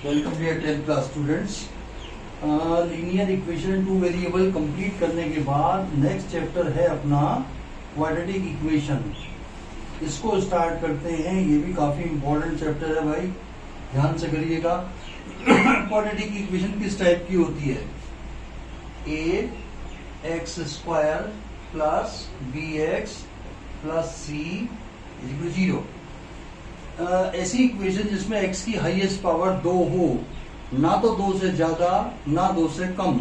Welcome dear 10th class students. Linear equation two variable complete करने के बाद next chapter है अपना क्वाड्रेटिक इक्वेशन। इसको स्टार्ट करते हैं। ये भी काफी इंपॉर्टेंट चैप्टर है भाई, ध्यान से करिएगा। क्वाड्रेटिक इक्वेशन किस टाइप की होती है? A x square plus b x plus c equal 0। ऐसी इक्वेशन जिसमें x की हाईएस्ट पावर 2 हो, ना तो 2 से ज्यादा ना 2 से कम,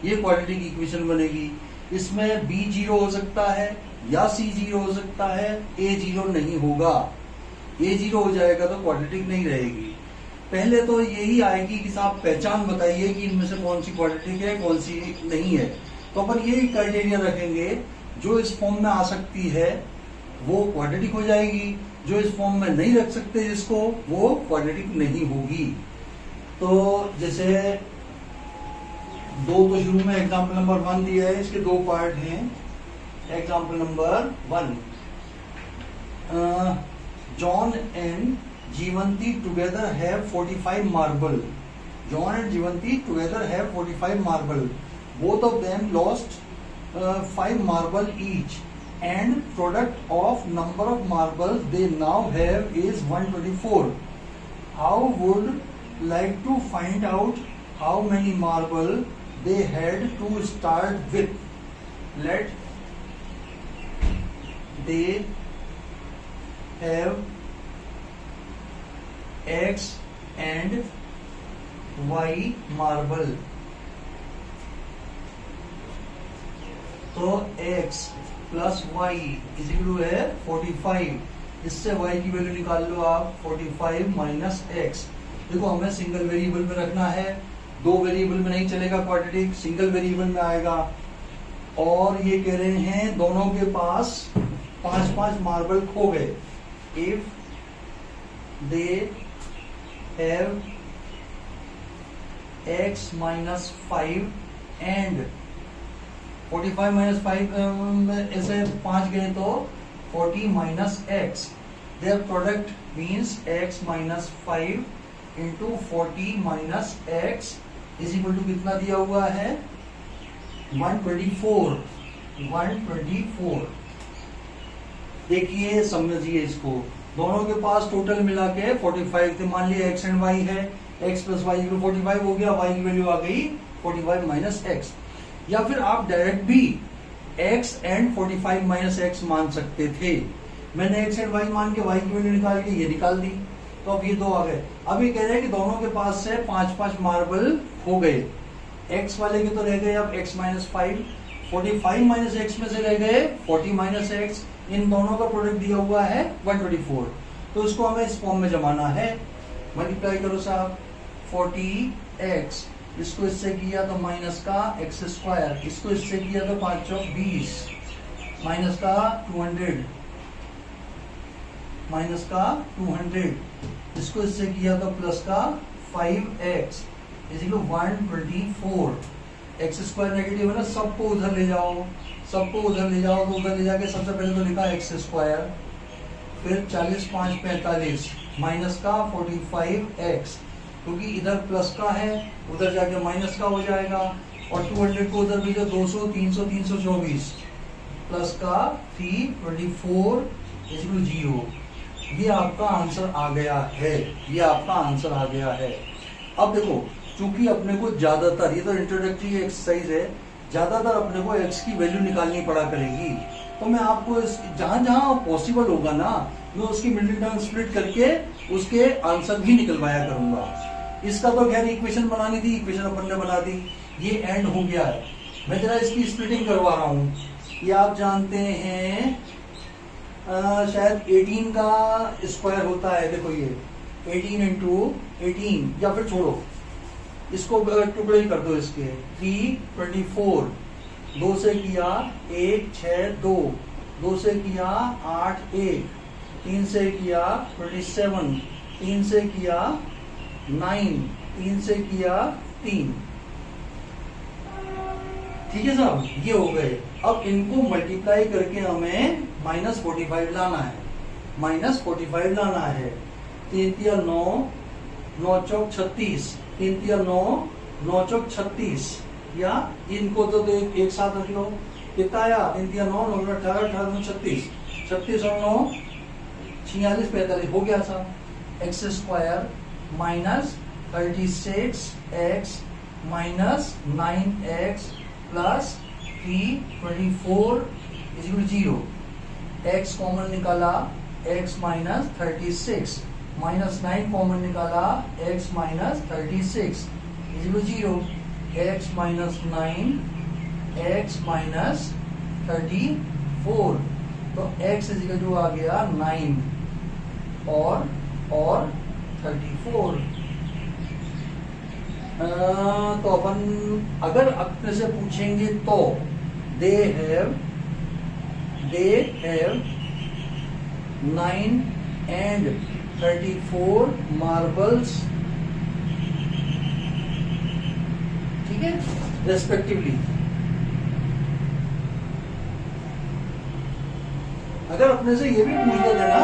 ये क्वाड्रेटिक इक्वेशन बनेगी। इसमें b 0 हो सकता है या c 0 हो सकता है, a 0 नहीं होगा। a 0 हो जाएगा तो क्वाड्रेटिक नहीं रहेगी। पहले तो यही आएगी कि साहब पहचान बताइए कि इनमें से कौन सी क्वाड्रेटिक है कौन सी नहीं है। तो अपन यही क्राइटेरिया रखेंगे, जो इस फॉर्म में आ सकती है वो क्वाड्रेटिक हो जाएगी, जो इस फॉर्म में नहीं रख सकते जिसको, वो क्वाड्रेटिक नहीं होगी। तो जैसे दो तो शुरू में एग्जाम्पल नंबर 1 दिया है, इसके 2 पार्ट हैं। Example number 1, John and Jeevanti together have 45 marble. John and Jeevanti together have 45 marble. Both of them lost 5 marble each and product of number of marbles they now have is 124. How would like to find out how many marble they had to start with? Let they have x and y marble. तो x plus y is equal to है 45। इससे y की value निकाल लो आप, 45 minus x. देखो हमें single variable में रखना है, 2 वेरिएबल में नहीं चलेगा क्वाड्रेटिक, सिंगल वेरिएबल में आएगा। और ये कह रहे हैं दोनों के पास 5-5 मार्बल खो गए। If they have x minus 5 and 45 minus 5 ऐसे 5 गए तो 40 minus x. Their product means x minus 5 into 40 minus x is equal to कितना दिया हुआ है? 124। देखिए समझिए इसको, दोनों के पास टोटल मिला के 45 थे। मान लिया x एंड y है, x प्लस वाई 45 हो गया, y की वैल्यू आ गई 45 माइनस एक्स। या फिर आप डायरेक्ट भी x एंड 45 माइनस एक्स मान सकते थे। मैंने x एंड y मान के y की वैल्यू निकाल के ये निकाल दी, तो अब ये 2 आ गए। अब ये कह रहे हैं कि दोनों के पास से 5-5 मार्बल हो गए। x वाले के तो रह गए अब x माइनस 5, 45 माइनस एक्स में से रह गए 40 माइनस एक्स। इन दोनों का प्रोडक्ट दिया हुआ है 124। तो इसको हमें इस फॉर्म में जमाना है। मल्टीप्लाई करो साहब, 40x, इसको इससे किया तो माइनस का एक्स स्क्वायर, इसको इससे किया तो 5 चौक 20, माइनस का 200, माइनस का 200, इसको इससे किया तो प्लस का 5x is equal 124। X square negative है ना, सबको उधर ले जाओ, सबको उधर ले जाओ। तो उधर ले जाके सबसे पहले तो लिखा एक्स स्क्वायर, फिर 40 5 45 माइनस का 45x, क्योंकि इधर प्लस का है उधर जाके माइनस का हो जाएगा। और 200 को उधर भेजो, 200 300 324 प्लस का 324 इक्वल 0। ये आपका आंसर आ गया है, ये आपका आंसर आ गया है। अब देखो, चूंकि अपने को ज्यादातर, ये तो इंट्रोडक्टरी एक्सरसाइज है, ज्यादातर अपने को x की वैल्यू निकालनी पड़ा करेगी। तो मैं आपको जहां जहां पॉसिबल होगा ना, मैं उसकी मिडिल टर्म स्प्लिट करके उसके आंसर भी निकलवाया करूंगा। इसका तो खैर इक्वेशन बनानी थी, इक्वेशन अपन ने बना दी, ये एंड हो गया है। मैं जरा इसकी स्प्लिटिंग करवा रहा हूँ। ये आप जानते हैं शायद 18 का स्क्वायर होता है। देखो ये 18 इंटू 18, या फिर छोड़ो इसको टुकड़े ही कर दो इसके। 324, 2 से किया 1 6 2, 2 से किया 8 1, 3 से किया 27, 3 से किया 9, 3 से किया 3। ठीक है साहब, ये हो गए। अब इनको मल्टीप्लाई करके हमें -45 लाना है, -45 लाना है। 3 9, 9 चौक 36, 3 तिया 9, 9 चौक 36, या इनको तो एक साथ रख लो, कितना आया 3 तिया 9, 9 18, 18 9 36, 36 और 9 46 45 हो गया सा। X square minus 36 x minus 9x plus 324 is equal 0। x common निकाला, x माइनस 36 माइनस 9 कॉमन निकाला, x minus 36 is equal 0। x minus 9 x minus 34, तो x इज इक्वल टू आ गया 9 और 34। तो अपन अगर अपने से पूछेंगे तो दे हैव 9 and 34 मार्बल्स, ठीक है, रेस्पेक्टिवली। अगर अपने से ये भी पूछ लेते ना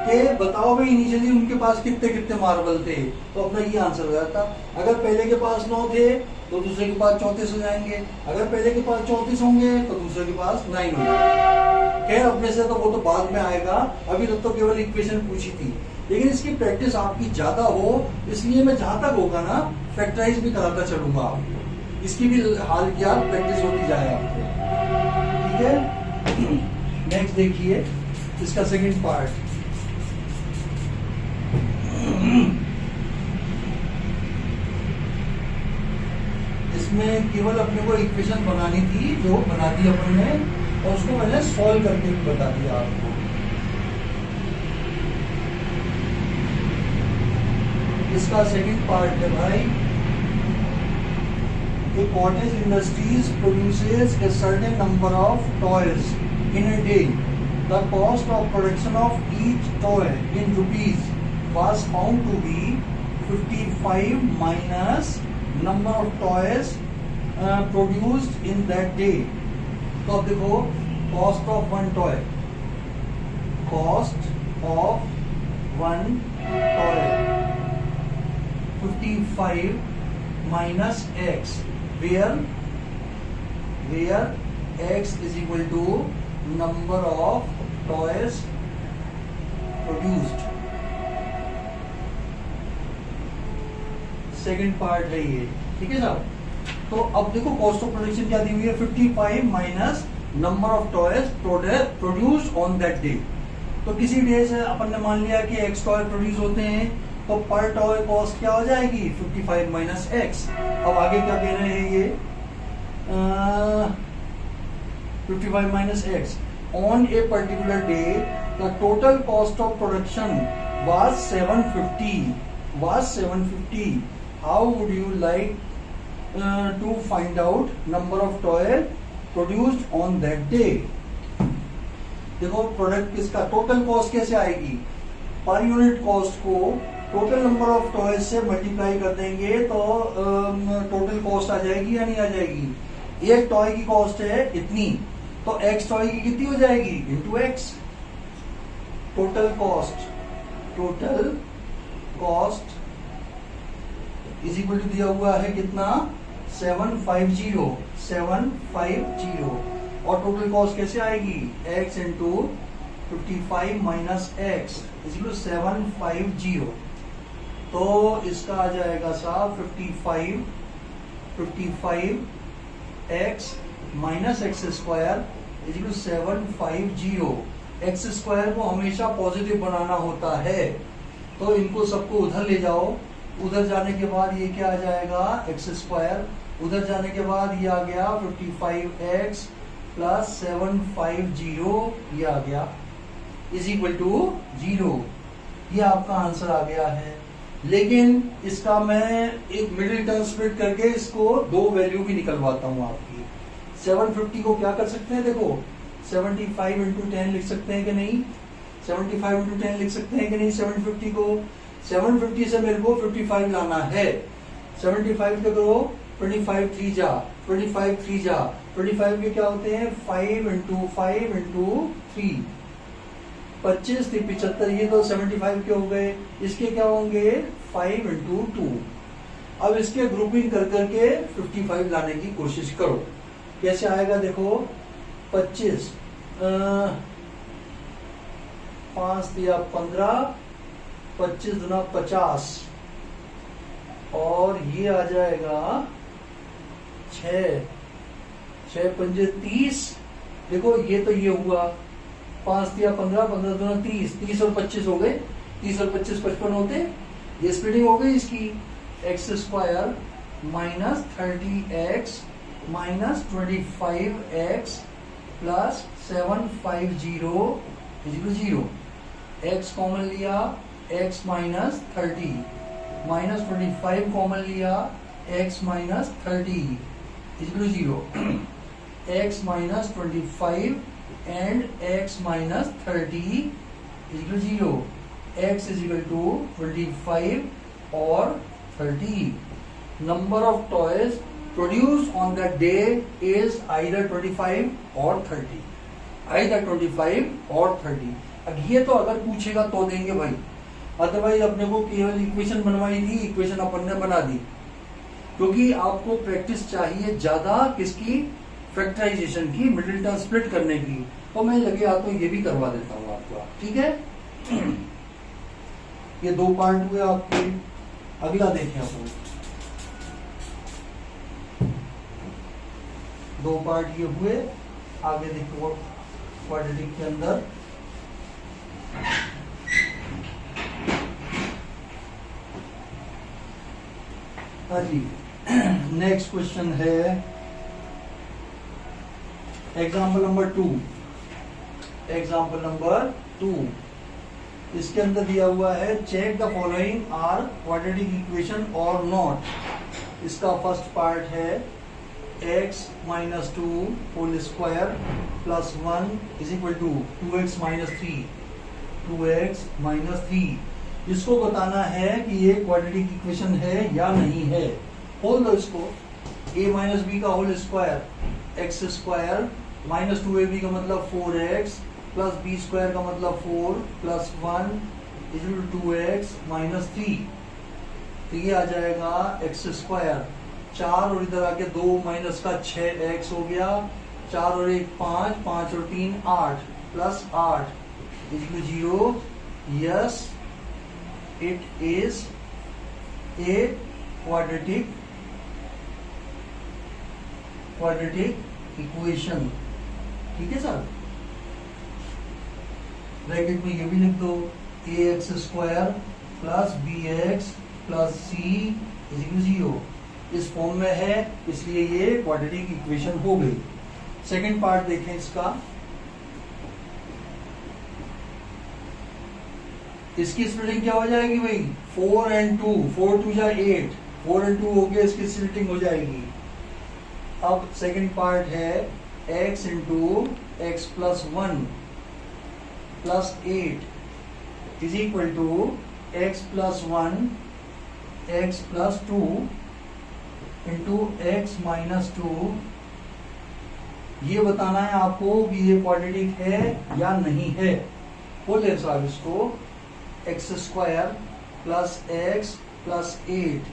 कि बताओ भाई इनिशियली उनके पास कितने कितने मार्बल थे, तो अपना ये आंसर हो जाता। अगर पहले के पास 9 थे तो दूसरे के पास 34 हो जाएंगे, अगर पहले के पास 34 होंगे तो दूसरे के पास 9 हो जाएंगे। खैर अपने से तो वो तो बाद में आएगा, अभी तक तो केवल इक्वेशन पूछी थी, लेकिन इसकी प्रैक्टिस आपकी ज्यादा हो इसलिए मैं जहां तक होगा ना फैक्टराइज भी कराता चलूंगा आपको, इसकी भी हाल की हाल प्रैक्टिस होती जाए आपको, ठीक है। नेक्स्ट देखिए इसका सेकंड पार्ट। इसमें केवल अपने को इक्वेशन बनानी थी जो बना दी अपन ने, और उसको मैंने सॉल्व करके भी बता दिया आपको। इसका सेकंड पार्ट है भाई, a cottage industries produces a certain number of toys in a day. The cost of production of each toy in rupees was found to be 55 minus number of toys produced in that day. तो अब देखो cost of one toy, cost of one toy 55 minus x, where x is equal to number of toys produced. Second part है ये, ठीक है साहब। तो अब देखो कॉस्ट ऑफ प्रोडक्शन क्या दी हुई है, 55 minus number of toys produced on that day. तो किसी डे से अपन ने मान लिया कि x टॉय प्रोड्यूस होते हैं, तो पर टॉय कॉस्ट क्या हो जाएगी 55 माइनस x। अब आगे क्या कह रहे हैं ये 55 minus x on a particular day the total cost of production was 750। How would you like to find out number of toy produced on that day. देखो प्रोडक्ट किसका टोटल कॉस्ट कैसे आएगी, पर यूनिट कॉस्ट को total number of toys से multiply कर देंगे तो total cost आ जाएगी या नहीं आ जाएगी। एक टॉय की कॉस्ट है इतनी, तो एक्स टॉय की कितनी हो जाएगी into x. Total cost is equal to दिया हुआ है कितना 750 और टोटल कॉस्ट कैसे आएगी x into 55 minus x is equal 750। तो इसका आ जाएगा साहब 55 x minus x square is equal 750। X square को हमेशा पॉजिटिव बनाना होता है, तो इनको सबको उधर ले जाओ। उधर जाने के बाद ये क्या आ जाएगा एक्स स्क्वायर, उधर जाने के बाद ये आ गया 55x प्लस 750 ये आ गया इज इक्वल टू 0। ये आपका आंसर आ गया है। लेकिन इसका मैं एक मिडिल टर्म स्प्लिट करके इसको दो वैल्यू भी निकलवाता हूं आपकी। 750 को क्या कर सकते हैं, देखो 75 इंटू 10 लिख सकते हैं कि नहीं, 75 इंटू 10 लिख सकते हैं कि नहीं। 750 को 750 से मेरे को 55 लाना है। 75 के करो 25 3 जा 25 3 जा 25 के क्या होते हैं 5 इंटू 5 इंटू 3 25 थी 75, ये तो 75 के हो गए। इसके क्या होंगे 5 इंटू 2। अब इसके ग्रुपिंग कर करके 55 लाने की कोशिश करो। कैसे आएगा देखो, 25 5 दिया 15, 25 दुना 50 और ये आ जाएगा 6 पंजे 30। देखो ये तो ये हुआ 5 दिया 15, 15 दुना 30, 30 और 25 हो गए, 30 और 25 55 होते। ये स्प्लिटिंग हो गई इसकी, x square minus 30x minus 25x plus 750 is 0। x common लिया, x माइनस 30 माइनस 25 कॉमन लिया, x minus 30 is 0। x minus 25 and x minus 30 is 0। x is equal to 25 और 30। Number of toys produced on that day is either 25 or 30, either 25 or 30। अब ये तो अगर पूछेगा तो देंगे भाई, अदरवाइज अपने को केवल इक्वेशन बनवाई थी, इक्वेशन अपन ने बना दी। क्योंकि आपको प्रैक्टिस चाहिए ज्यादा किसकी, फैक्टराइजेशन की, मिडिल टर्म स्प्लिट करने की। तो मैं लगे तो ये भी करवा देता हूँ आपको, ठीक है। ये 2 पार्ट हुए आपके। अगला देखें अपन, 2 पार्ट ये हुए। आगे देखो क्वाड्रेटिक के अंदर हाँ जी, नेक्स्ट क्वेश्चन है एग्जाम्पल नंबर 2। एग्जाम्पल नंबर 2 इसके अंदर दिया हुआ है, check the following are quadratic equation और नॉट। इसका फर्स्ट पार्ट है x minus 2 whole square plus 1 is equal to 2x minus 3, 2x minus 3। इसको बताना है कि ये क्वाड्रेटिक इक्वेशन है या नहीं है। बोल दो इसको, a माइनस बी का whole square x square minus 2ab का मतलब 4x प्लस बी स्क्वायर का मतलब 4 plus 1 is equal to 2x minus 3। तो ये आ जाएगा एक्स स्क्वायर, 4 और इधर आके 2 माइनस का 6x हो गया, 4 और 1 5, 5 और 3 8 plus 8 is equal 0। Yes it is a quadratic equation. ठीक है सर, ब्रैकेट में ये भी लिख दो, a x square plus b x plus c is equal 0। इस फॉर्म में है, इसलिए ये क्वाड्रेटिक इक्वेशन हो गई। सेकंड पार्ट देखें इसका, इसकी स्प्लिटिंग क्या हो जाएगी भाई, 4 and 2, 4 2 जा 8, 4 and 2 हो गया, इसकी स्प्लिटिंग हो जाएगी। अब सेकंड पार्ट है x into x plus 1 plus 8 is equal to x plus 1 x plus 2 into x minus 2। ये बताना है आपको कि ये क्वाड्रेटिक है या नहीं है। बोले साहब इसको, x square plus x plus 8,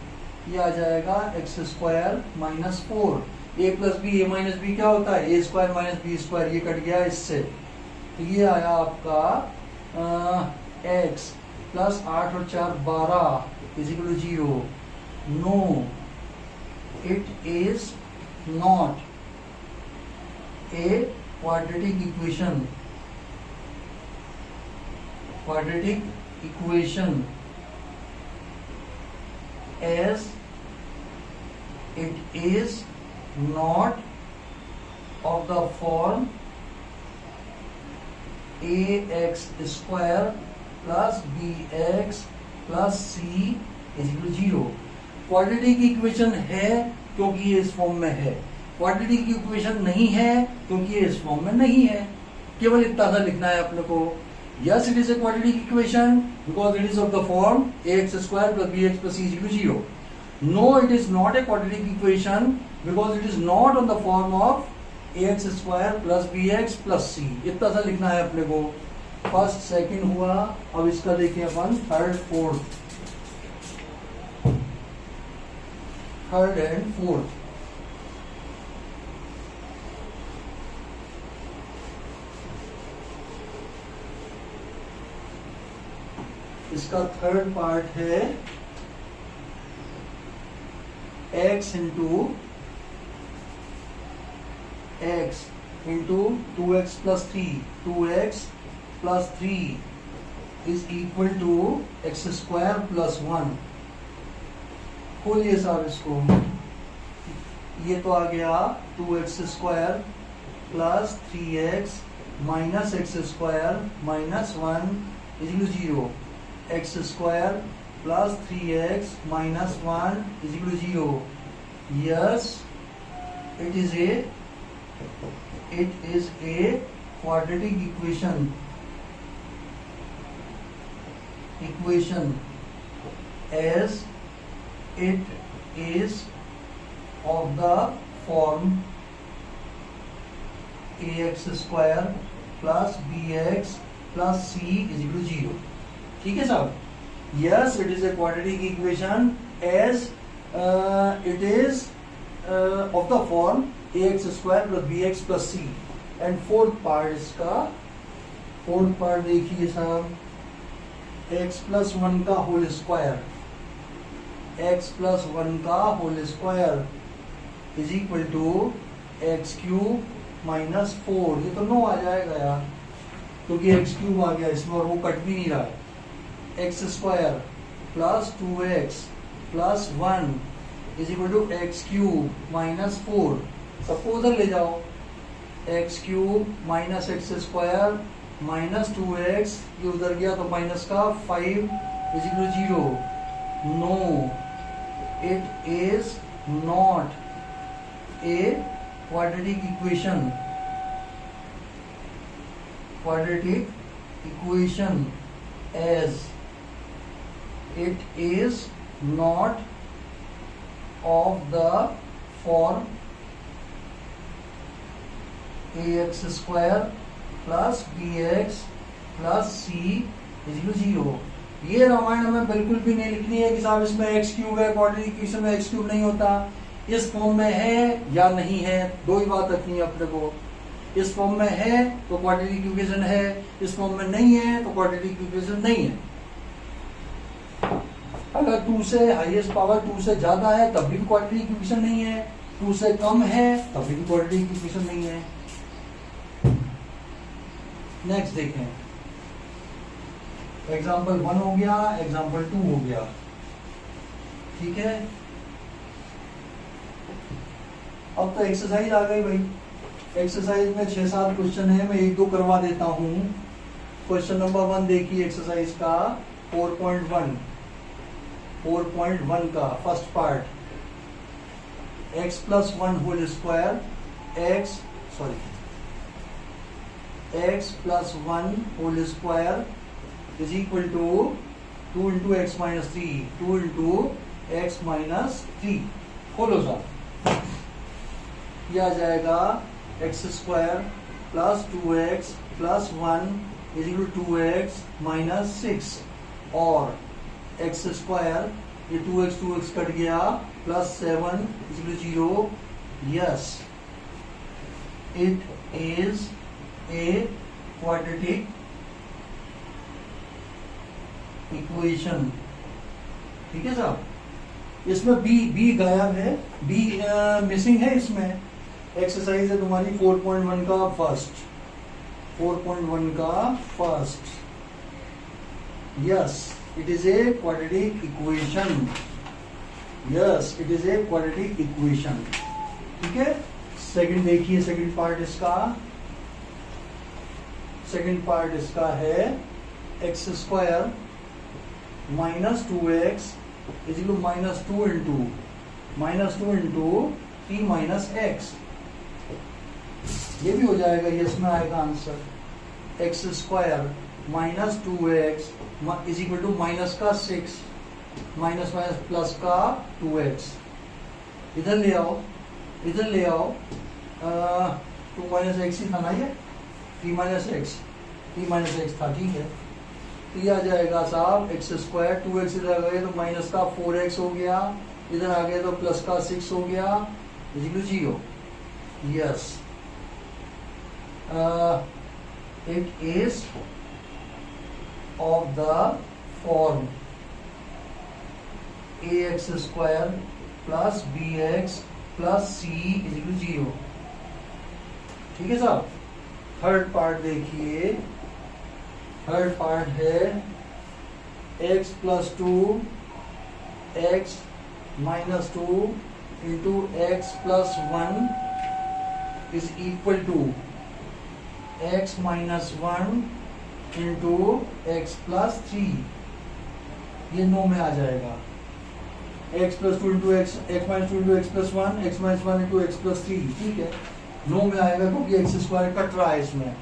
ये आ जाएगा एक्स स्क्वायर माइनस 4। ए प्लस बी, ए माइनस बी क्या होता है, ए स्क्वायर माइनस बी स्क्वायर, ये कट गया इससे। तो ये आया आपका एक्स प्लस 8 और 4 12 is equal to 0। No it is not a quadratic equation. Quadratic equation as it is not of the form ax square plus bx plus c is equal to 0। Quadratic equation है क्योंकि ये इस form में है, quadratic equation नहीं है क्योंकि ये इस फॉर्म में नहीं है। केवल इतना सा लिखना है अपने को। Yes, it is a quadratic equation because it is of the form ax square plus bx plus c is equal to 0. No, it is not a quadratic equation because it is not on the form of ax square plus bx plus c। इतना सा लिखना है अपने को। First second हुआ, अब इसका देखिए अपन third fourth, third and fourth. इसका थर्ड पार्ट है x into 2x plus 3, 2x plus 3 is equal to x square plus 1। खोलिए साहब इसको, ये तो आ गया 2x square plus 3x minus x square minus 1 is equal to 0। X square plus 3x minus 1 is equal to 0। Yes, it is a quadratic equation as it is of the form ax square plus bx plus c is equal to 0। ठीक है साहब? Yes, it is a quadratic equation as it is of the form ax square plus bx plus c। And fourth part इसका, fourth part देखिए साहब, x plus 1 का whole square, x plus 1 का whole square is equal to x cube minus 4। ये तो 9 आ जाएगा यार, क्योंकि एक्स क्यूब आ गया इसमें और वो कट भी नहीं रहा है। X square plus 2x plus 1 is equal to x cube minus 4। सबको उधर ले जाओ, x cube minus x square minus 2x, ये उधर गया तो माइनस का 5 is equal to 0। No, it is not a quadratic equation. Quadratic equation as it is not of the form ax square plus bx plus c is equal to 0। ये रामायण हमें बिल्कुल भी नहीं लिखनी है कि साहब इसमें एक्स क्यूब है, क्वाड्रेटिक इक्वेशन में एक्स क्यूब नहीं होता। इस फॉर्म में है या नहीं है, दो ही बात रखनी है अपने को। इस फॉर्म में है तो क्वाड्रेटिक इक्वेशन है, इस फॉर्म में नहीं है तो क्वाड्रेटिक इक्वेशन नहीं है। अगर 2 से हाईएस्ट पावर 2 से ज्यादा है तब भी क्वाड्रेटिक इक्वेशन नहीं है, 2 से कम है तब भी क्वाड्रेटिक इक्वेशन नहीं है। नेक्स्ट देखें, एग्जाम्पल 1 हो गया, एग्जाम्पल 2 हो गया। ठीक है, अब तो एक्सरसाइज आ गई भाई। एक्सरसाइज में 6-7 क्वेश्चन है, मैं 1-2 करवा देता हूं। क्वेश्चन नंबर 1 देखिए एक्सरसाइज का 4.1 का first part, x plus 1 whole square x plus 1 whole square is equal to 2 into x minus 3, 2 into x minus 3। खोलो साहब, यह आ जाएगा x square plus 2x plus 1 is equal to 2x minus 6 और x square, ये 2x cut गया, plus 7 is equal to 0। Yes, it is a quadratic equation. ठीक है साहब? इसमें बी गायब है, बी मिसिंग है इसमें। एक्सरसाइज है तुम्हारी 4.1 का फर्स्ट, 4.1 का first. Yes, it is a quadratic equation. Yes, it is a quadratic equation. ठीक है, सेकंड देखिए, सेकंड पार्ट इसका, सेकंड पार्ट इसका है x square minus 2x is equal to minus 2 into 3 minus x. ये भी हो जाएगा, ये इसमें आएगा answer. X square minus 2x is equal to minus का 6 माइनस माइनस प्लस का 2x। इधर ले आओ, इधर ले आओ, 2 माइनस एक्स ही था ना, ये 3 माइनस एक्स, 3 माइनस एक्स था, ठीक है। तो ये आ जाएगा साहब एक्स स्क्वायर, 2x इधर आ गए तो माइनस का 4x हो गया, इधर आ गए तो प्लस का 6 हो गया, equal 0। Yes, it is of the form ax square plus bx plus c is equal 0। ठीक है साहब। थर्ड पार्ट देखिए, थर्ड पार्ट है x plus 2 x minus 2 into x plus 1 is equal to x minus 1 into x plus 3। ये 9 में आ जाएगा। x plus 2 into x, x minus 2 into x plus 1, x minus 1 into x plus 3, ठीक है। 9 में आएगा क्योंकि एक्स स्क्वायर कट रहा है इसमें।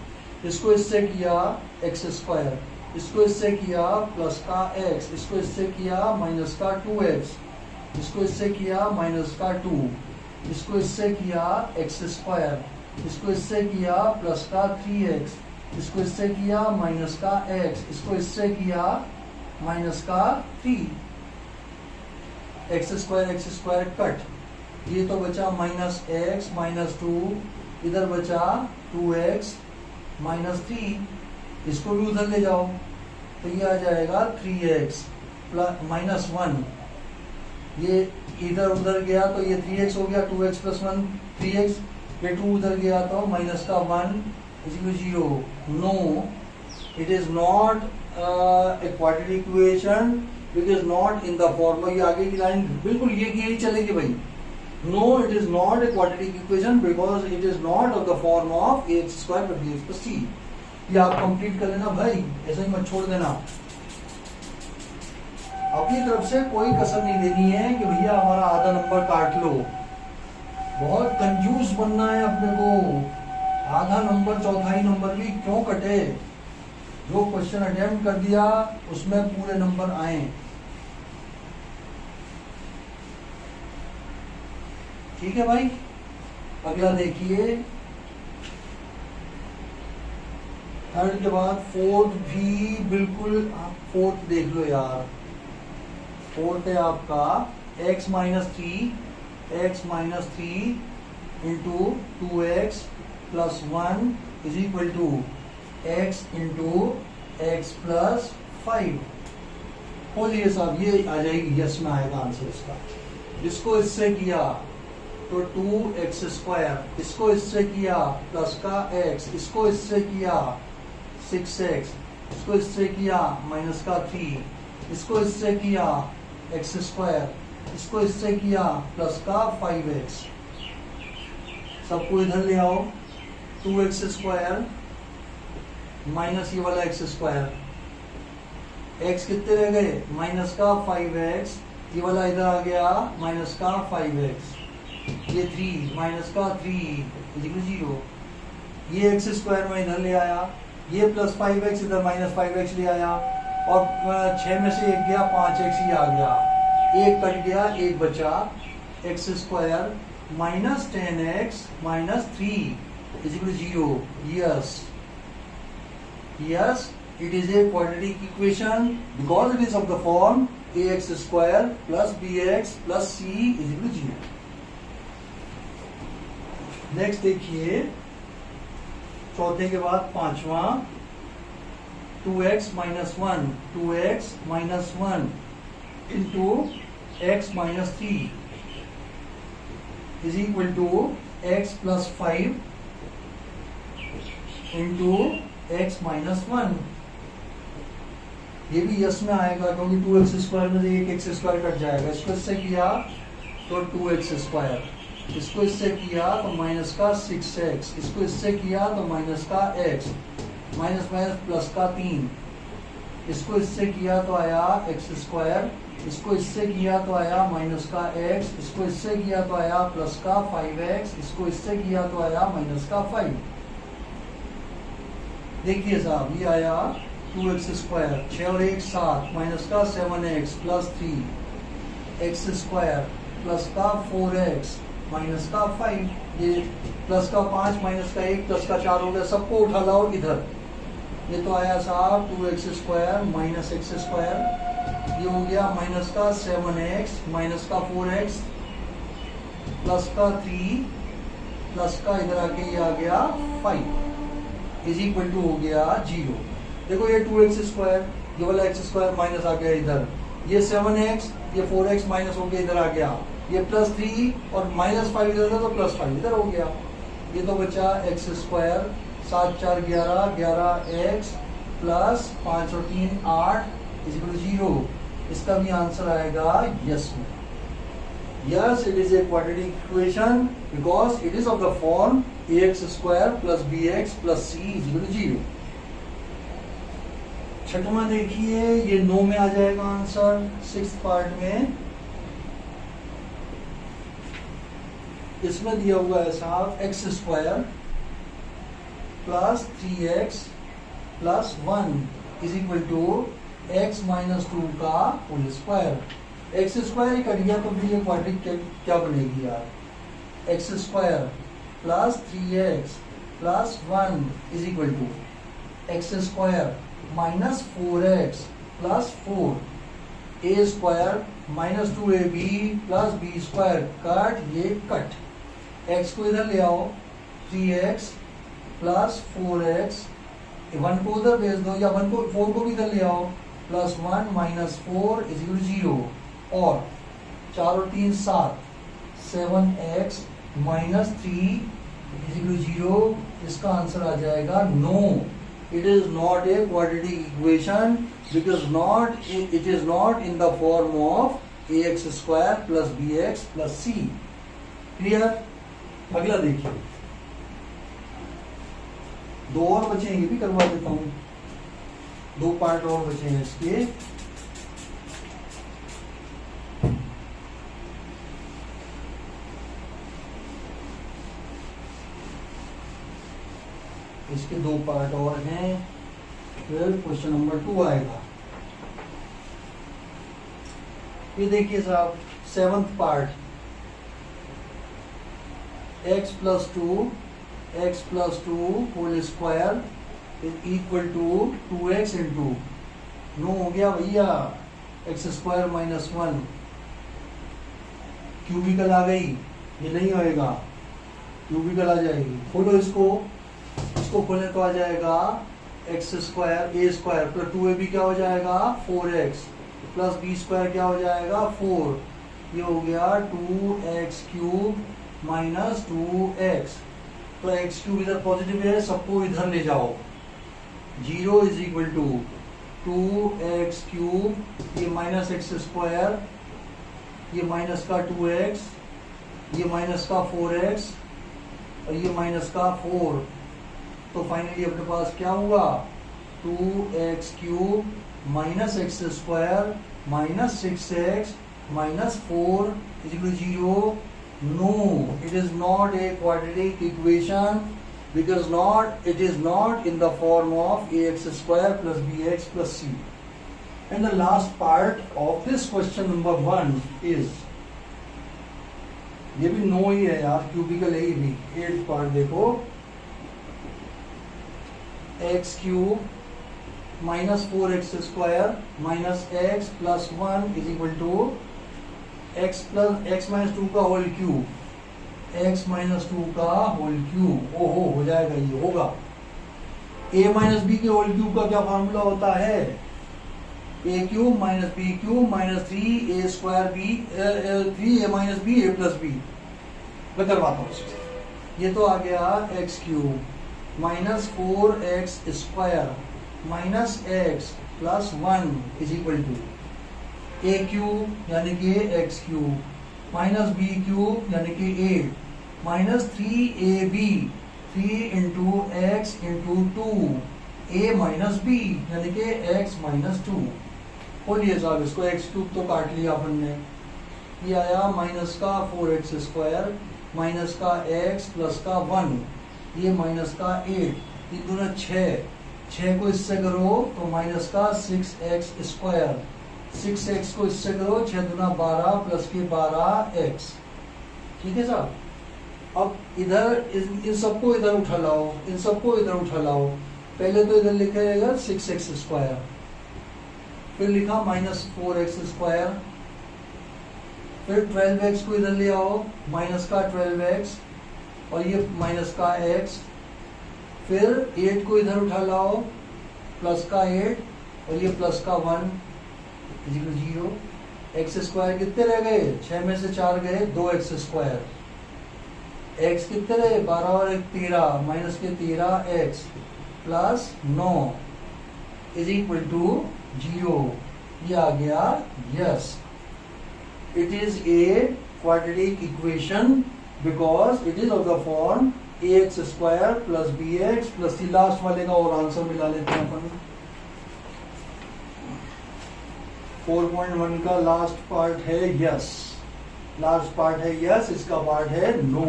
इसको इससे किया एक्स स्क्वायर, इसको इससे किया प्लस का x, इसको इससे किया माइनस का 2x, इसको इससे किया माइनस का 2, इसको इससे किया एक्स स्क्वायर, इसको इससे किया प्लस का 3x, इसको इससे किया माइनस का x, इसको इससे किया माइनस का 3। एक्स स्क्वायर कट, ये तो बचा माइनस एक्स माइनस 2, इधर बचा 2x माइनस 3, इसको भी उधर ले जाओ तो ये आ जाएगा 3x प्लस माइनस 1, ये इधर उधर गया तो ये 3x हो गया, 2x प्लस 1 3x, ये 2 उधर गया तो माइनस का 1 is equal 0। No, it is not a quadratic equation, it is not in the form. ये आगे की लाइन बिल्कुल यही चलेगी भाई। No, it is not a quadratic equation because it is not of the form of x square plus b x plus c. ये आप complete कर लेना भाई, ऐसा ही मत छोड़ देना। अपनी तरफ से कोई कसर नहीं देनी है कि भैया हमारा आधा नंबर काट लो। बहुत कंजूस बनना है अपने को। आधा नंबर चौथाई नंबर भी क्यों कटे? जो क्वेश्चन अटेम्प्ट कर दिया उसमें पूरे नंबर आए। ठीक है भाई, अगला देखिए। थर्ड के बाद फोर्थ भी बिल्कुल, फोर्थ देख लो यार। फोर्थ है आपका x minus 3 into 2x plus 1 is equal to x into x plus 5। बोलिए साहब, ये आ जाएगी, यस में आएगा आंसर इसका। इसको इससे किया तो 2x स्क्वायर, इसको इससे किया प्लस का x, इसको इससे किया 6x, इसको इससे किया माइनस का 3, इसको इससे किया x स्क्वायर, इसको इससे किया प्लस का 5x। सबको इधर ले आओ, 2x स्क्वायर माइनस ये वाला x स्क्वायर, x कितने रह गए माइनस का 5x, ये वाला इधर आ गया माइनस का 5x, ये 3 माइनस का 3 इक्वल 0। ये x स्क्वायर में इधर ले आया, ये प्लस 5x इधर माइनस 5x ले आया, और 6 में से 1 गया 5x ही आ गया, 1 कट गया 1 बचा, x square minus 10x minus 3 is equal 0। Yes, it is a quadratic equation because it is of the form ax square plus bx plus c is equal to 0. Next देखिए, चौथे के बाद पांचवा, 2x minus 1 into x minus 3 is equal to x plus 5 into x minus 1। ये भी yes में आएगा क्योंकि 2x स्क्वायर में से एक एक्स स्क्वायर कट जाएगा। इसको इससे किया तो 2x स्क्वायर, इसको इससे किया तो माइनस का 6x, इसको इससे किया तो माइनस का x, माइनस माइनस प्लस का 3, इसको इससे किया तो आया x स्क्वायर, इसको इससे किया तो आया माइनस का x, इसको इससे किया तो आया प्लस का 5x, इसको इससे किया तो आया माइनस का 5। देखिए साहब, ये आया 2x स्क्वायर, 6 और 1 7, माइनस का 7x plus 3 x square plus का 4x माइनस का 5, ये प्लस का 5 माइनस का 1 प्लस का 4 हो गया। सबको उठा लाओ इधर, ये तो आया साहब 2x² माइनस एक्स स्क्वायर, ये हो गया माइनस का 7x माइनस का 4x प्लस का 3 प्लस का इधर आके ये आ गया 5 इज इक्वल टू हो गया 0। देखो ये 2x², ये वाला x² माइनस आ गया इधर, ये 7x ये 4x माइनस हो गया इधर आ गया, ये प्लस 3 और माइनस 5 इधर था तो प्लस 5 इधर हो गया। ये तो बचा x² 7 4 11 11x प्लस 5 और 3 8 इज इक्वल टू 0। इसका भी आंसर आएगा यस में। Yes, it is a quadratic equation because it is of the form ax² plus bx plus c is equal to 0। छठवां देखिए, ये 9 में आ जाएगा आंसर, 6th पार्ट में। इसमें दिया हुआ है साहब x² plus 3x plus 1 is equal to x minus 2 का होल स्क्वायर। x² ही कट गया तो फिर ये क्वाड्रेटिक क्या बनेगी यार, x² plus 3x plus 1 is equal to x² minus 4x plus 4 a² minus 2ab plus b² cut, ये cut, x को इधर ले आओ 3x प्लस 4x, 1 को उधर भेज दो या 1 को 4 को भी इधर ले आओ plus 1 minus 4 is equal to 0 और 4 और 3 7 7x minus 3 is equal to 0। इसका आंसर आ जाएगा no, it is not a quadratic equation because it is not in the form of ax² plus bx plus c। Clear? अगला देखिए, 2 और बचे हैं, ये भी करवा देता हूं, 2 पार्ट और बचे हैं इसके। इसके 2 पार्ट और हैं, फिर क्वेश्चन नंबर 2 आएगा। ये देखिए साहब 7th part, x plus 2 whole square is equal to 2x into, no हो गया भैया x² माइनस 1, क्यूबिकल आ गई, ये नहीं होएगा, क्यूबिकल आ जाएगी। खोलो इसको खोलने तो आ जाएगा x² a² प्लस 2ab क्या हो जाएगा 4x प्लस b² क्या हो जाएगा 4, ये हो गया 2x³ माइनस 2x, तो x³ इधर पॉजिटिव है, सबको इधर ले जाओ, 0 इज इक्वल टू 2x³, ये माइनस x², ये माइनस का 2x, ये माइनस का 4x और ये माइनस का 4, तो फाइनली अपने पास क्या हुआ 2x³ minus x² minus 6x minus 4 is equal to 0। No, it is not a quadratic equation because it is not in the form of ax² plus bx plus c। And the last part of this question number 1 is, ये भी no ही है यार, cubicle है ये भी। 8th part देखो, x³ minus 4x² minus x plus 1 is equal to x minus 2 का whole cube, x minus 2 का होल क्यूब, ओहो हो जाएगा, ये होगा। a माइनस बी के होल क्यूब का क्या फॉर्मूला होता है, a³ minus b³ minus 3a minus b a plus b। मैं करवाता हूँ, ये तो आ गया x³ minus 4x² minus x plus 1 is equal to a³ यानी कि x³ माइनस b³ यानी कि 8 minus 3ab 3 into x into 2 a minus b यानी कि x माइनस 2। बोलिए साहब इसको x³ तो काट लिया अपन ने, ये आया माइनस का 4x² माइनस का x प्लस का 1, ये माइनस का 8, ये दोनों 6 को इससे करो तो माइनस का 6x², 6x को इससे करो 6 दूना 12 प्लस के 12x। ठीक है साहब। अब इधर इन सबको इधर उठा लाओ, इन सबको इधर उठा लाओ, पहले तो इधर लिखा जाएगा 6x², फिर लिखा -4x², फिर 12x को इधर ले आओ, माइनस का 12x और ये माइनस का x, फिर 8 को इधर उठा लाओ, प्लस का 8 और ये प्लस का 1 0। x² कितने रह गए, 6 में से 4 गए, 2x²। x कितने रहे, 12 और 1 13, माइनस के 13x plus 9 is equal to 0। ये आ गया yes. It is a quadratic equation because it is of the form ax² plus bx plus last वाले का और आंसर मिला लेते हैं अपन। 4.1 का लास्ट पार्ट है यस, लास्ट पार्ट है यस, इसका पार्ट है नो।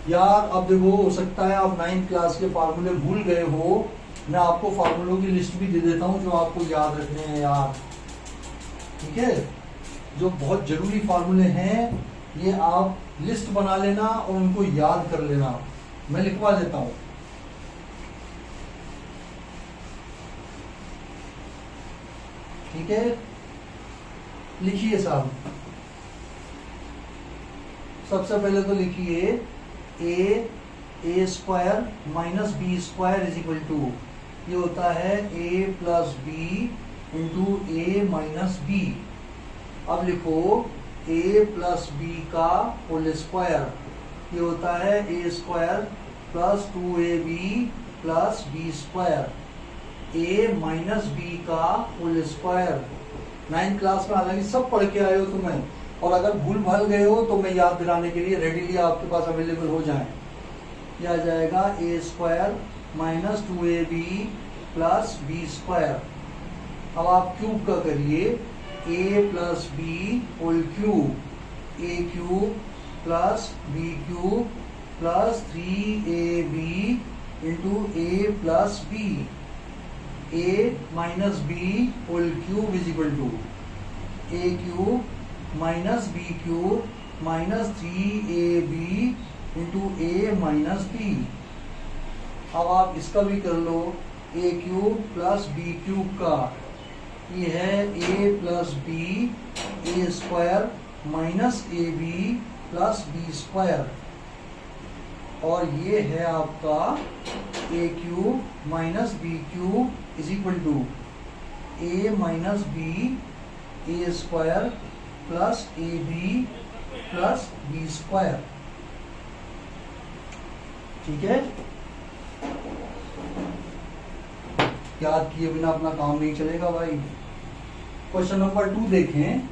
यार अब देखो, हो सकता है आप 9th क्लास के फार्मूले भूल गए हो, मैं आपको फार्मूलों की लिस्ट भी दे देता हूं जो आपको याद रखने हैं यार, ठीक है। जो बहुत जरूरी फार्मूले हैं ये आप लिस्ट बना लेना और उनको याद कर लेना, मैं लिखवा देता हूं। ठीक है, लिखिए साहब। सबसे पहले तो लिखिए a² minus b² is equal to, ये होता है a plus b into a minus b. अब लिखो a प्लस बी का होल स्क्वायर, ये होता है a² plus 2ab plus b²। a minus b का होल स्क्वायर, 9th क्लास में हालांकि सब पढ़ के आए हो तुम्हें, और अगर भूल भाल गए हो तो मैं याद दिलाने के लिए रेडीली आपके पास अवेलेबल हो जाए। यह आ जाएगा a² minus 2ab plus b²। अब आप क्यूब का करिए, a plus b whole cube, a³ plus b³ plus 3ab into a plus b. a minus b whole cube is equal to a³ minus b³ minus 3ab into a minus b. अब आप इसका भी कर लो, a³ plus b³ का, ये है a plus b a² minus ab plus b², और ये है आपका a³ minus b³ is equal to a minus b a² plus ab plus b²। ठीक है, याद किए बिना अपना काम नहीं चलेगा भाई। क्वेश्चन नंबर 2 देखें।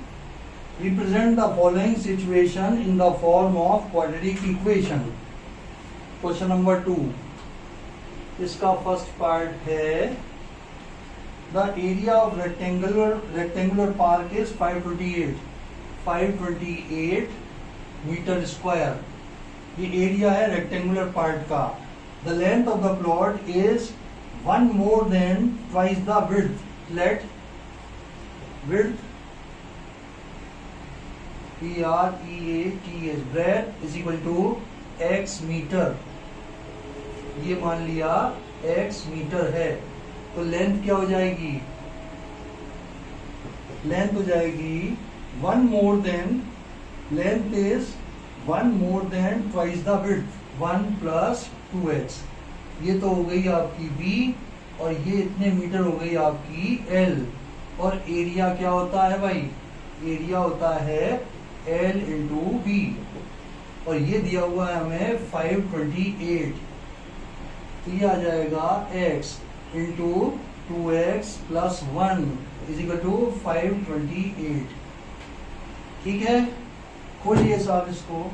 Represent the following situation in the form of quadratic equation. Question number 2, इसका फर्स्ट पार्ट है the area of rectangular park is 528 metre square. ये एरिया है रेक्टेंगुलर पार्ट का। The length of the plot is 1 more than twice the width. Let width PREATH breadth is equal to x metre. ये मान लिया x metre है, तो length क्या हो जाएगी, लेंथ हो जाएगी 1 more than, length is 1 more than twice the width, 1 plus 2x। ये तो हो गई आपकी b और ये इतने मीटर हो गई आपकी l। और एरिया क्या होता है भाई, एरिया होता है l इंटू बी, और ये दिया हुआ है हमें 528, तो ये आ जाएगा x into 2x plus 1 is equal to 528। ठीक है, खोलिए साहब इसको,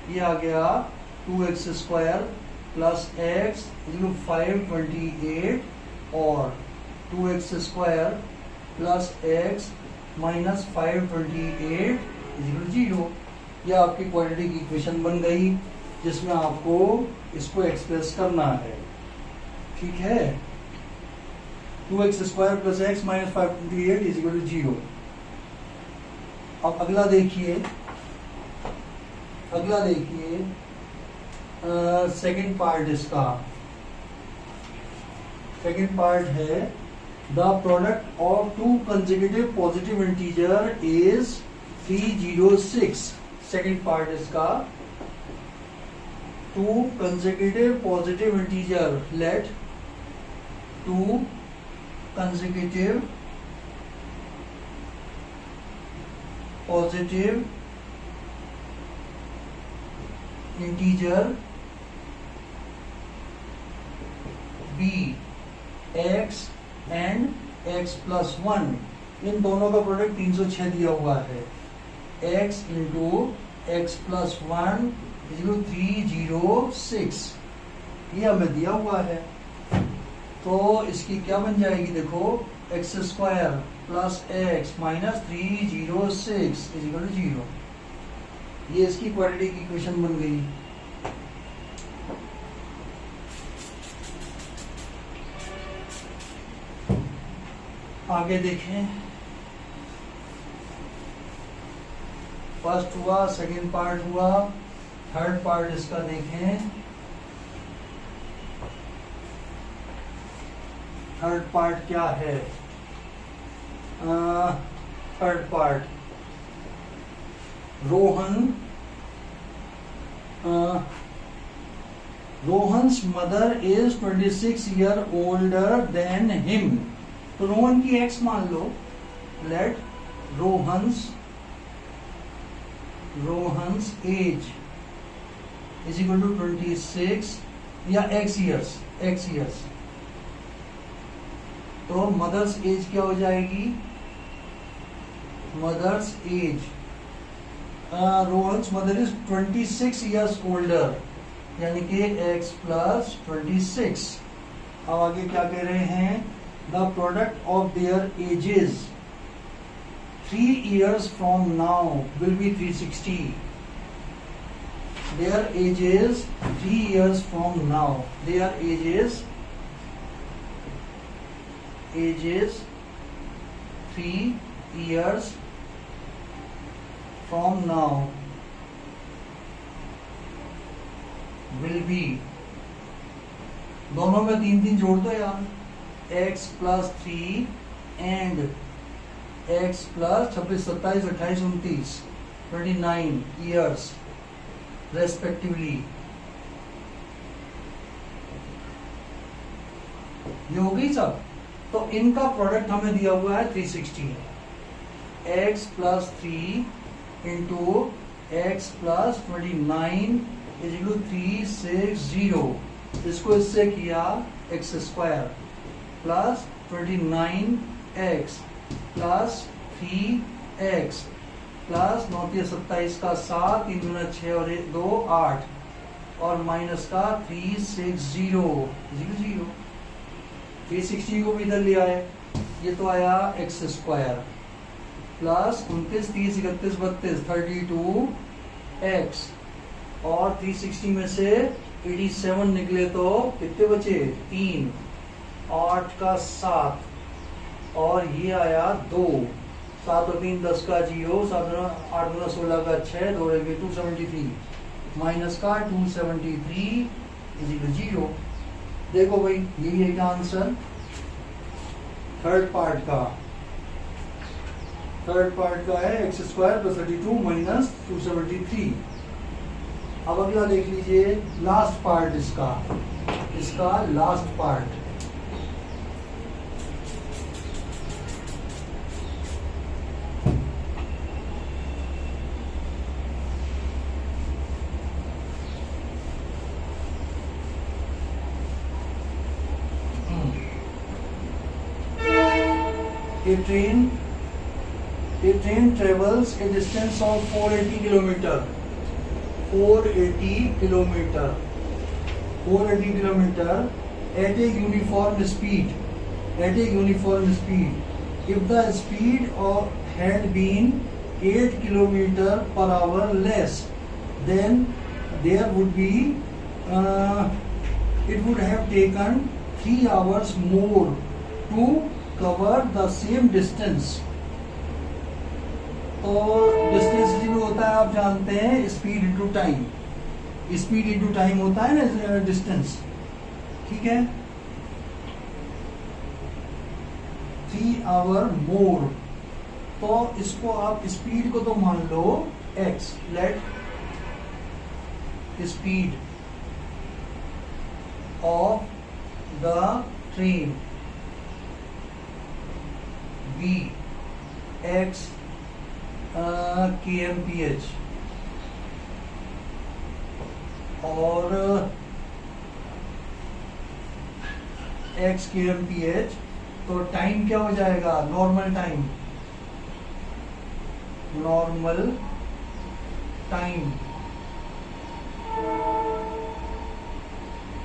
ये आ गया 2x² प्लस x इक्वल 528 और 2x² plus x minus 528 equal 0। यह आपकी क्वाड्रेटिक इक्वेशन बन गई जिसमें आपको इसको एक्सप्रेस करना है। ठीक है, 2x² plus x minus 528 equal 0। अब अगला देखिए, अगला देखिए सेकंड पार्ट इसका। सेकेंड पार्ट है the product of two consecutive positive integer is 306। Second part इसका, two consecutive positive integer, let two consecutive positive integer b x and x plus 1, इन दोनों का प्रोडक्ट 306 दिया हुआ है। x into x plus 1 is 306, ये हमें दिया हुआ है। तो इसकी क्या बन जाएगी, देखो x square plus x minus 306 is equal to 0। ये इसकी क्वाड्रेटिक इक्वेशन बन गई। आगे देखें, फर्स्ट हुआ, सेकेंड पार्ट हुआ, थर्ड पार्ट इसका देखें। थर्ड पार्ट क्या है? Third part, Rohan's mother is 26 year older than him. तो रोहन की एक्स मान लो, let Rohan's age is equal to 26 या एक्स ईयर्स। तो मदर्स एज क्या हो जाएगी? Mother's age, Rohan's mother is 26 years older, यानी कि x प्लस 26। अब आगे क्या कह रहे हैं? The product of their edges 3 years from now will be 360। their ages 3 years from now, their ages 3 years from now will be, दोनों में 3 जोड़ दो यार, x plus 3 and x plus 26, 27, 28, 29, 29 years respectively. ये हो गई सब। तो इनका प्रोडक्ट हमें दिया हुआ है 360 है। x plus 3 into x plus 29 is equal to 360। इसको इससे किया x square plus 29x plus 3x plus 9 27 का 7, 3 दूना 6 और 2 8 और माइनस का 360 0। 360 को भी इधर ले आए, ये तो आया एक्स स्क्वायर प्लस 29 30 31 32 32x और 360 में से 87 निकले तो कितने बचे? 3, 8 का 7 और ये आया 2, 7 और 3 10 का 0, 7 8 2 16 का 6, 2 273 माइनस का 273 इज इक्वल 0। देखो भाई, यही है क्या आंसर थर्ड पार्ट का? थर्ड पार्ट का है एक्स स्क्वायर प्लस 32 माइनस 273। अब अगला देख लीजिए, लास्ट पार्ट इसका last part. A train travels a distance of 480 kilometer 480 kilometer at a uniform speed. If the speed had been 8 kilometer per hour less, then there would be it would have taken 3 hours more to cover the same distance। तो distance जो होता है आप जानते हैं, speed into time, speed into time होता है ना डिस्टेंस, ठीक है। आवर मोड, तो इसको आप स्पीड को तो मान लो x, let speed of the train be x kmph, और x kmph, तो टाइम क्या हो जाएगा, normal time,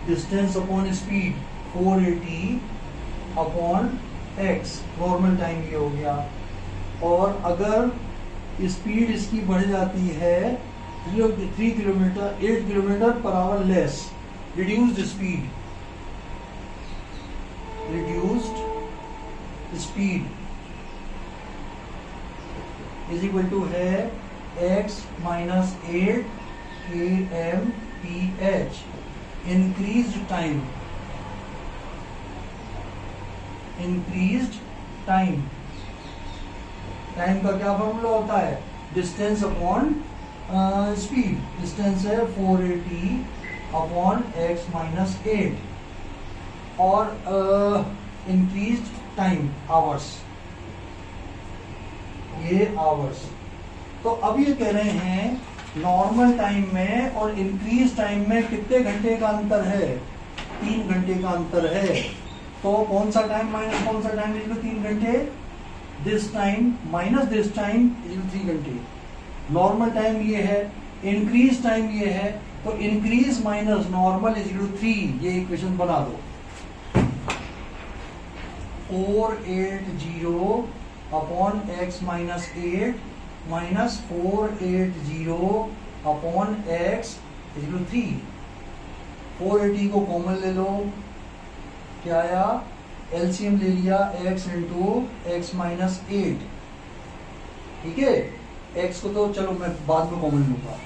distance upon speed 480 upon x, normal time ये हो गया। और अगर स्पीड इसकी बढ़ जाती है 3 kilometre 8 kilometre per hour less, reduced speed is equal to है x minus 8 kmph। Increased time का क्या फॉर्मूला होता है, डिस्टेंस अपॉन स्पीड, डिस्टेंस है 480 अपॉन x माइनस 8, और इंक्रीज्ड टाइम आवर्स, ये आवर्स। तो अब ये कह रहे हैं नॉर्मल टाइम में और इंक्रीज टाइम में कितने घंटे का अंतर है, 3 घंटे का अंतर है। तो कौन सा टाइम माइनस कौन सा टाइम, 3 घंटे, this time minus this time 3 घंटे। नॉर्मल टाइम ये है, इंक्रीज टाइम ये है, तो इंक्रीज माइनस नॉर्मल इज 3, ये इक्वेशन बना दो। 480 upon x minus 8 minus 480 upon x is 3। 480 को कॉमन ले लो, क्या आया, एलसीएम ले लिया x इंटू एक्स माइनस 8, ठीक है। x को तो चलो मैं बाद में कॉमन लूंगा,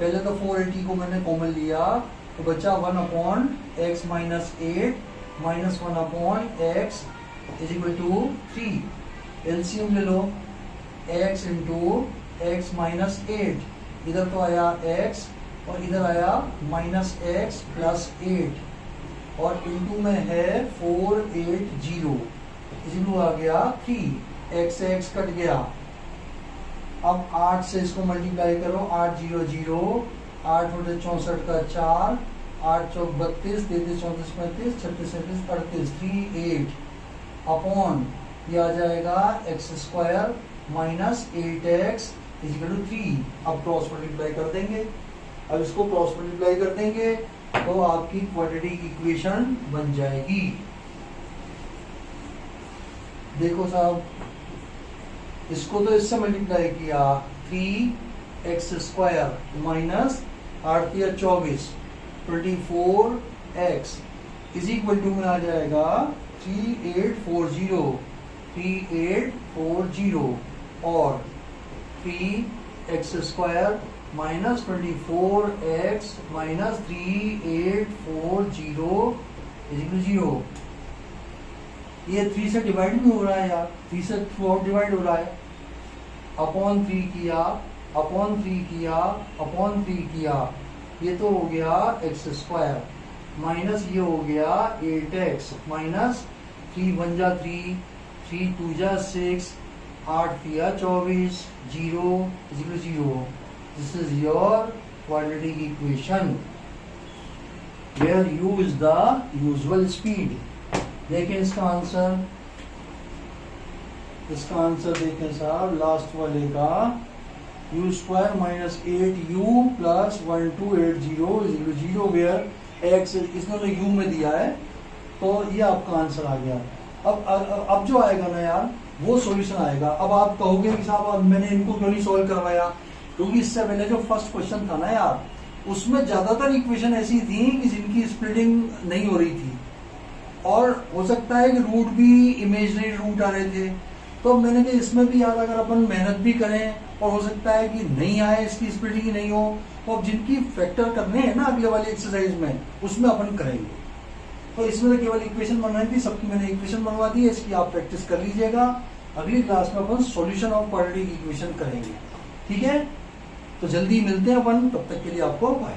पहले तो 480 को मैंने कॉमन लिया, तो बचा 1 upon x minus 8 minus 1 upon x is equal to 3। LCM ले लो, x इंटू एक्स माइनस 8, इधर तो आया x और इधर आया माइनस एक्स प्लस 8, और इंटू में है 480, इसी आ गया 3, x से x कट गया। अब 8 से इसको मल्टीप्लाई करो, 8 0 0, 8 बटे 64 का 4, 8 चौक 32, 33 34 35, 36 37 38, 3 8 अपॉन ये आ जाएगा x square minus 8x equal to 3। अब क्रॉस मल्टीप्लाई कर देंगे, अब इसको क्रॉस मल्टीप्लाई कर देंगे तो आपकी क्वाड्रेटिक इक्वेशन बन जाएगी। देखो साहब, इसको तो इससे मल्टीप्लाई किया, 3x स्क्वायर माइनस 8 या 24 24x इज इक्वल टू में आ जाएगा 3840 और 3x square minus 24x minus 3840 is equal 0। ये 3 से डिवाइड भी हो रहा है यार, 3 से थ्रू आउट डिवाइड हो रहा है। अपॉन 3 किया, अपॉन 3 किया, अपॉन 3 किया, ये तो हो गया एक्स स्क्वायर माइनस ये हो गया 8x माइनस 3 1 जा 3, 3 2 जा 6, 8 3 24, 0 is equal to 0. This is your quadratic equation where u is the usual speed. देखें इसका आंसर, देखें साहब लास्ट वाले का, u square minus 8u plus 1280 is equal to 0 where x इसने तो u में दिया है, तो ये आपका आंसर आ गया। अब जो आएगा ना यार वो सॉल्यूशन आएगा। अब आप कहोगे कि साहब अब मैंने इनको क्यों नहीं सॉल्व करवाया, क्योंकि इससे पहले जो फर्स्ट क्वेश्चन था ना यार, उसमें ज्यादातर इक्वेशन ऐसी थी कि जिनकी स्प्लिटिंग नहीं हो रही थी, और हो सकता है कि रूट भी इमेजिनरी रूट आ रहे थे। तो मैंने कहा इसमें भी यार अगर अपन मेहनत भी करें और हो सकता है कि नहीं आए, इसकी स्प्लिटिंग ही नहीं हो, तो अब जिनकी फैक्टर करने हैं ना अगले वाली एक्सरसाइज में, उसमें अपन करेंगे। तो इसमें तो केवल इक्वेशन बनवाई थी, सबकी मैंने इक्वेशन बनवा दी है, इसकी आप प्रैक्टिस कर लीजिएगा। अगली क्लास में अपन सॉल्यूशन ऑफ क्वाड्रेटिक इक्वेशन करेंगे, ठीक है। तो जल्दी मिलते हैं अपन, तब तक के लिए आपको बाय।